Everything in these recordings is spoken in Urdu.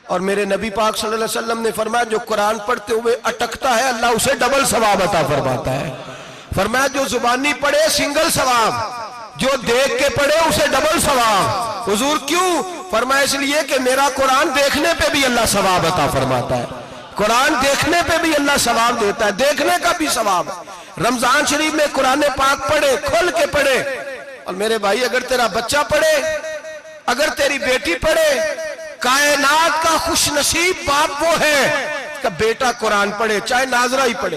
اور میرے نبی پاک صلی اللہ علیہ وسلم نے فرمایا جو قرآن پڑھتے ہوئے اٹکتا ہے اللہ اسے ڈبل ثواب عطا فرماتا ہے. فرمایا جو زبانی پڑھے سنگل ثواب، جو دیکھ کے پڑھے اسے ڈبل ثواب. حضور کیوں؟ فرمایا اس لیے کہ میرا قرآن دیکھنے پہ بھی اللہ ثواب عطا فرماتا ہے. قرآن دیکھنے پہ بھی اللہ ثواب دیتا ہے، دیکھنے کا بھی ثواب. رمضان شریف میں قرآن پاک پڑھے، کھول کے پڑھے. اور میرے بھائی اگر تیرا بچہ پڑھے، اگر تیری بیٹی پڑھے، کائنات کا خوش نصیب باپ وہ ہے کہ بیٹا قرآن پڑھے، چاہے ناظرہ ہی پڑھے.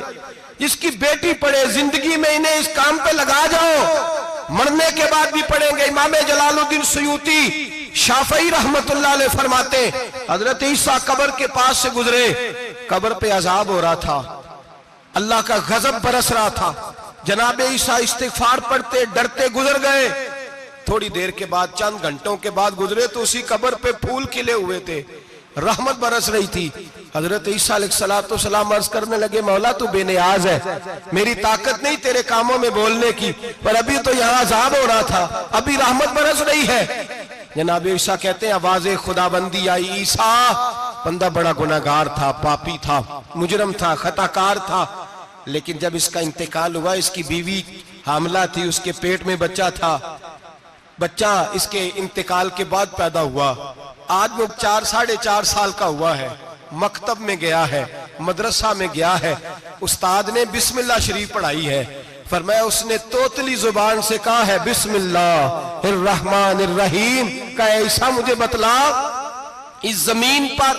جس کی بیٹی پڑھے، زندگی میں انہیں اس کام پہ لگا جاؤ، مرنے کے بعد بھی پڑھیں گے. امام جلال الدین سیوطی شافعی رحمت اللہ علیہ فرماتے حضرت عیسیٰ قبر کے پاس سے گزرے، قبر پہ عذاب ہو رہا تھا، اللہ کا غضب برس رہا تھا. جناب عیسیٰ استغفار پڑھتے ڈرتے گزر گئے. تھوڑی دیر کے بعد، چند گھنٹوں کے بعد گزرے تو اسی قبر پہ پھول کھلے ہوئے تھے، رحمت برس رہی تھی. حضرت عیسیٰ علیہ السلام عرض کرنے لگے مولا تو بے نیاز ہے، میری طاقت نہیں تیرے کاموں میں بولنے کی، پر ابھی تو یہاں عذاب ہو رہا تھا، ابھی رحمت برس رہی ہے. جناب عیسیٰ کہتے ہیں آواز خدا بندی آئی، عیسیٰ بندہ بڑا گناہگار تھا، پاپی تھا، مجرم تھا، خطا کار تھا، لیکن جب اس کا انتقال ہوا، اس کی بیوی حاملہ تھی، اس کے پیٹ میں بچہ تھا، بچہ اس کے انتقال کے بعد پیدا ہوا. آج وہ 4.5 سال کا ہوا ہے، مکتب میں گیا ہے، مدرسہ میں گیا ہے، استاد نے بسم اللہ شریف پڑھائی ہے. فرمایا اس نے توتلی زبان سے کہا ہے بسم اللہ الرحمن الرحیم. کہا عیسیٰ مجھے بتلا اس زمین پر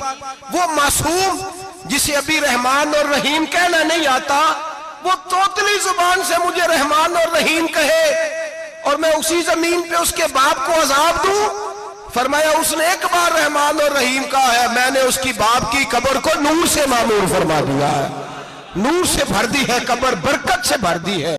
وہ معصوم جسے ابھی رحمان اور رحیم کہنا نہیں آتا، وہ توتلی زبان سے مجھے رحمان اور رحیم کہے اور میں اسی زمین پہ اس کے باپ کو عذاب دوں. فرمایا اس نے ایک بار رحمان اور رحیم کہا ہے، میں نے اس کی باپ کی قبر کو نور سے معمور فرما دیا ہے، نور سے بھر دی ہے قبر، برکت سے بھر دی ہے.